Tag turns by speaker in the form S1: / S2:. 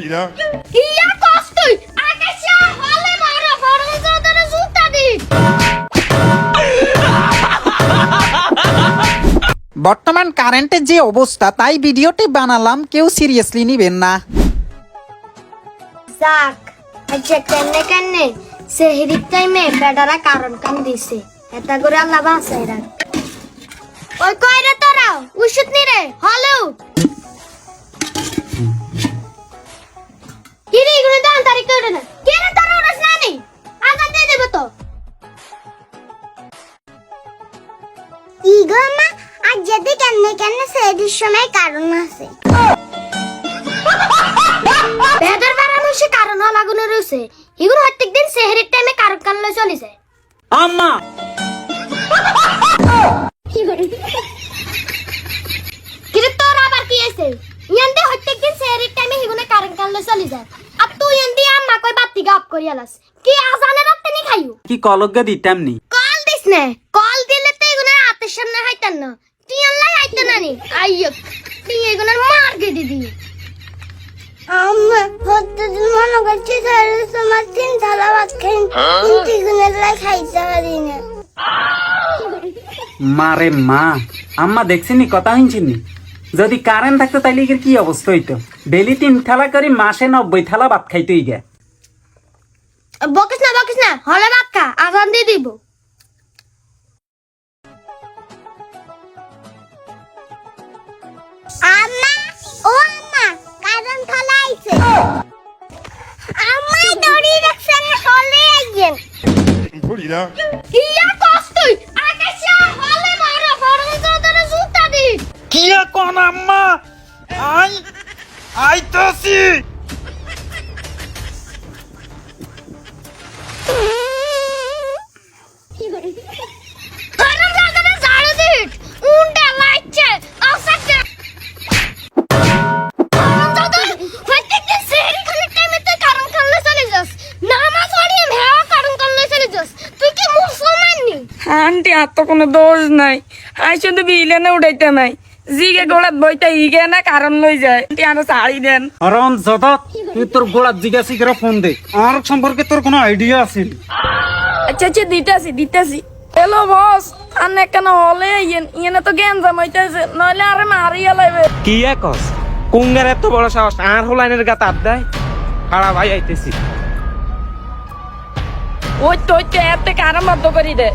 S1: Mira.
S2: ইয়া কষ্টই আকাশে হলে মারো ফরনজাদের জুতা দি
S3: বর্তমান কারেন্টের যে অবস্থা তাই ভিডিওটি বানালাম, কেউ সিরিয়াসলি নিবেন না।
S2: যাক আচ্ছা কেনে সেহরিক টাইমে বেডারা কারণ কাম দিছে এটা করে আল্লাহ বাঁচাই রাখ। ওই কইরে তোরা উশুত নি রে হলো কিরে ইগুলো দান তারিখ করে না কেন তোরা ওরস না নি আজান দিয়ে দেব তো ইগমা আজ যদি কেনে সেহরির সময় কারণ আছে বেডার বাড়ানো সে কারণ লাগুনো রয়েছে এগুলো প্রত্যেকদিন সেহরির টাইমে কারণ কানলে চলে যায়
S3: আম্মা
S2: কিরে তোর আবার কি আছে ইয়ান্তে প্রত্যেকদিন সেহরির টাইমে এগুলো কারণ কানলে চলে যায় আর তুই ইয়ান্তে আম্মা কই বাতি গাপ করিয়ালাস কি আজানে রাখতে নি খাইও
S3: কি কলগ্গা দিতাম নি
S2: কল দিস না কল দিলে তো এগুলো হাতের সামনে হাইতান না তুই আল্লাহ হাইতান না নি আইয়ো তুই এগুলো মার গে দিদি আম্মা প্রতিদিন মনে করছি তোমার 3 থালা ভাত খাই কিন্তু এগুলো খাইতে পারি না
S3: মারে মা, আম্মা দেখছিনি কথা হইছিনি, যদি কারেন্ট থাকতো তাইলে এর কি অবস্থা হইতো? ডেলি 3 থালা করে মাসে 90 থালা ভাত খাইতেই গে।
S2: বকিস না হলে ভাত খা আজান দিয়ে দিব আম্মা ও আম্মা কারণ থালা আইছে আম্মা দড়ি রাখছেন হলে আইয়েন
S1: Mira.
S2: ইয়া কষ্টই আকাশে হলে মারো ফরনজাদের জুতা দি
S3: কি কোন আম্মা? আইতাছি।
S2: ফরনজাদের ঝাড়ু দি উন্ডা লাইছে আসাতে ফরনজাদের প্রত্যেকদিন সেহরি খালি টাইমে তুই কারণ খাল্লে চলে যাস নামাজ পড়িয়ে ভেয়া কারণ খাল্লে চলে যাস তুই কি মুসলমান নি
S4: আন্টি আর তো কোনো দোষ নাই, আই শুধু বিলেনে উঠাইতে নাই, জিগে গোড়াত বইতে ইগে না কারণ লই যায়। আন্টি আরো শাড়ি দেন।
S3: অরন জদত, তুই তোর গোড়াত জিজ্ঞাসি করে ফোন দে, আর সম্পর্কে তোর কোনো আইডিয়া আছে?
S4: আচ্ছা দিতেছি। হ্যালো বস, আনে কেন হলে ইয়েনে তো জ্ঞান জামাইতেছে, নইলে আরে মারিয়া লাইবে।
S5: কি একস কুঙ্গার এত বড় সাহস আর হোলাইনের গাত আপ দেয়? খাড়া ভাই আইতেছি।
S4: ওই তো এতে কারণ বাধ্য করি দে।